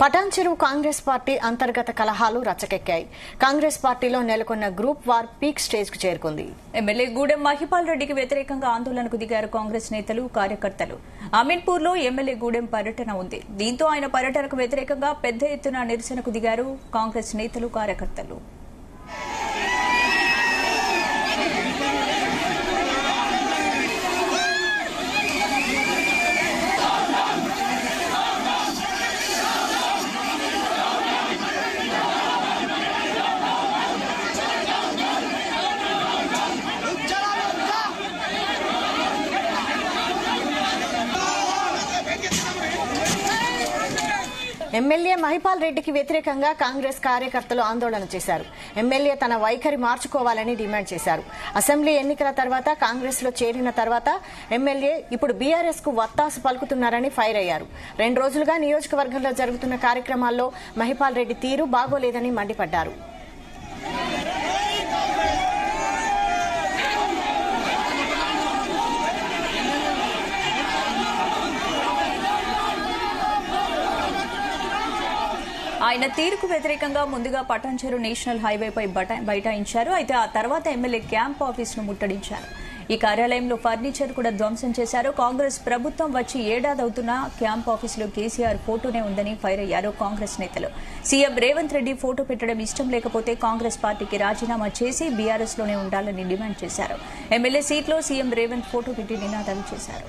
Patancheru Congress party అంతర్గత కలహాలు రచ్చకెక్కాయి. కాంగ్రెస్ పార్టీలో నెలకొన్న గ్రూప్ వార్ పీక్ స్టేజ్ కు చేరుకుంది. ఎమ్మెల్యే గూడెం మహిపాల్ రెడ్డికి వ్యతిరేకంగా ఆందోళనకు దిగారు కాంగ్రెస్ నేతలు, కార్యకర్తలు. అమీన్పూర్ లో ఎమ్మెల్యే గూడెం పర్యటన ఉంది. దీంతో ఆయన పర్యటనకు వ్యతిరేకంగా పెద్ద ఎత్తున నిరసనకు దిగారు కాంగ్రెస్ నేతలు, కార్యకర్తలు. ఎమ్మెల్యే మహిపాల్ రెడ్డికి వ్యతిరేకంగా కాంగ్రెస్ కార్యకర్తలు ఆందోళన చేశారు. ఎమ్మెల్యే తన వైఖరి మార్చుకోవాలని డిమాండ్ చేశారు. అసెంబ్లీ ఎన్నికల తర్వాత కాంగ్రెస్ లో చేరిన తర్వాత ఎమ్మెల్యే ఇప్పుడు బీఆర్ఎస్ కు వత్తాసు పలుకుతున్నారని ఫైర్ అయ్యారు. 2 రోజులుగా నియోజకవర్గంలో జరుగుతున్న కార్యక్రమాల్లో మహిపాల్ రెడ్డి తీరు బాగోలేదని మండిపడ్డారు. ఆయన తీరుకు వ్యతిరేకంగా ముందుగా పటాన్చెరు నేషనల్ హైవేపై బైఠాయించారు. అయితే ఆ తర్వాత ఎమ్మెల్యే క్యాంప్ ఆఫీసును ముట్టడించారు. ఈ కార్యాలయంలో ఫర్నిచర్ కూడా ధ్వంసం చేశారు. కాంగ్రెస్ ప్రభుత్వం వచ్చి ఏడాదవుతున్నా క్యాంప్ ఆఫీసులో కేసీఆర్ ఫోటోనే ఉందని ఫైర్ అయ్యారు కాంగ్రెస్ నేతలు. సీఎం రేవంత్ రెడ్డి ఫోటో పెట్టడం ఇష్టం లేకపోతే కాంగ్రెస్ పార్టీకి రాజీనామా చేసి బీఆర్ఎస్ లోనే ఉండాలని డిమాండ్ చేశారు. ఎమ్మెల్యే సీట్లో సీఎం రేవంత్ ఫోటో పెట్టి నినాదాలు చేశారు.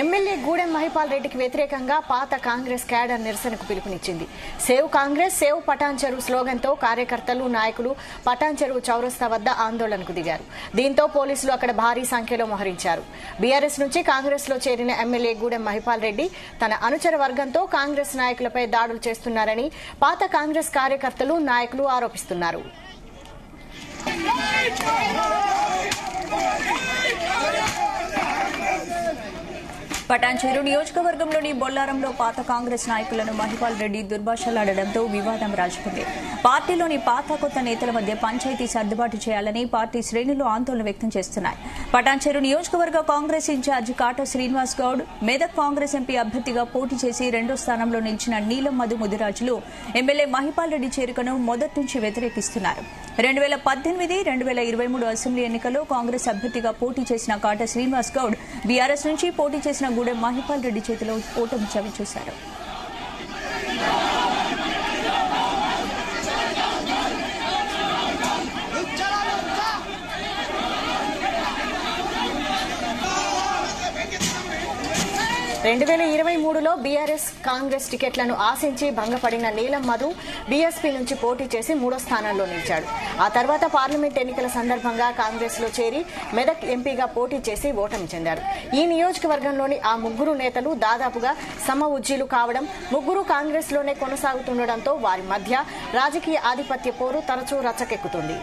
ఎమ్మెల్యే గూడెం మహిపాల్ రెడ్డికి వ్యతిరేకంగా పాత కాంగ్రెస్ క్యాడర్ నిరసనకు పిలుపునిచ్చింది. సేవ్ కాంగ్రెస్, సేవ్ పటాన్చెరు స్లోగన్తో కార్యకర్తలు, నాయకులు పటాన్చెరు చౌరస్తా వద్ద ఆందోళనకు దిగారు. దీంతో పోలీసులు అక్కడ భారీ సంఖ్యలో మోహరించారు. బీఆర్ఎస్ నుంచి కాంగ్రెస్ లో చేరిన ఎమ్మెల్యే గూడెం మహిపాల్ రెడ్డి తన అనుచర వర్గంతో కాంగ్రెస్ నాయకులపై దాడులు చేస్తున్నారని పాత కాంగ్రెస్ కార్యకర్తలు, నాయకులు ఆరోపిస్తున్నారు. పటాన్చెరు నియోజకవర్గంలోని బొల్లారంలో పాత కాంగ్రెస్ నాయకులను మహిపాల్ రెడ్డి దుర్భాషలాడడంతో వివాదం రాజుకుంది. పార్టీలోని పాత కొత్త నేతల మధ్య పంచాయతీ సర్దుబాటు చేయాలని పార్టీ శ్రేణులు ఆందోళన వ్యక్తం చేస్తున్నాయి. పటాన్చెరు నియోజకవర్గ కాంగ్రెస్ ఇన్ఛార్జి కాట శ్రీనివాస్ గౌడ్, మెదక్ కాంగ్రెస్ ఎంపీ అభ్యర్థిగా పోటీ చేసి 2వ స్థానంలో నిలిచిన నీలం మధు ముదిరాజులు ఎమ్మెల్యే మహిపాల్ రెడ్డి చేరికను మొదటి నుంచి వ్యతిరేకిస్తున్నారు. 2018, 2023 అసెంబ్లీ ఎన్నికల్లో కాంగ్రెస్ అభ్యర్థిగా పోటీ చేసిన కాట శ్రీనివాస్ గౌడ్ బీఆర్ఎస్ నుంచి పోటీ చేసిన గూడెం మహిపాల్ రెడ్డి చేతిలో ఓటమి చవిచూశారు. 2023లో బీఆర్ఎస్ కాంగ్రెస్ టికెట్లను ఆశించి భంగపడిన నీలం మధు బీఎస్పీ నుంచి పోటీ చేసి 3వ స్థానంలో నిలిచాడు. ఆ తర్వాత పార్లమెంట్ ఎన్నికల సందర్భంగా కాంగ్రెస్ లో చేరి మెదక్ ఎంపీగా పోటీ చేసి ఓటమి చెందారు. ఈ నియోజకవర్గంలోని ఆ 3 నేతలు దాదాపుగా సమఉజ్జీలు కావడం, 3 కాంగ్రెస్ లోనే కొనసాగుతుండటంతో వారి మధ్య రాజకీయ ఆధిపత్య పోరు తరచూ రచ్చకెక్కుతుంది.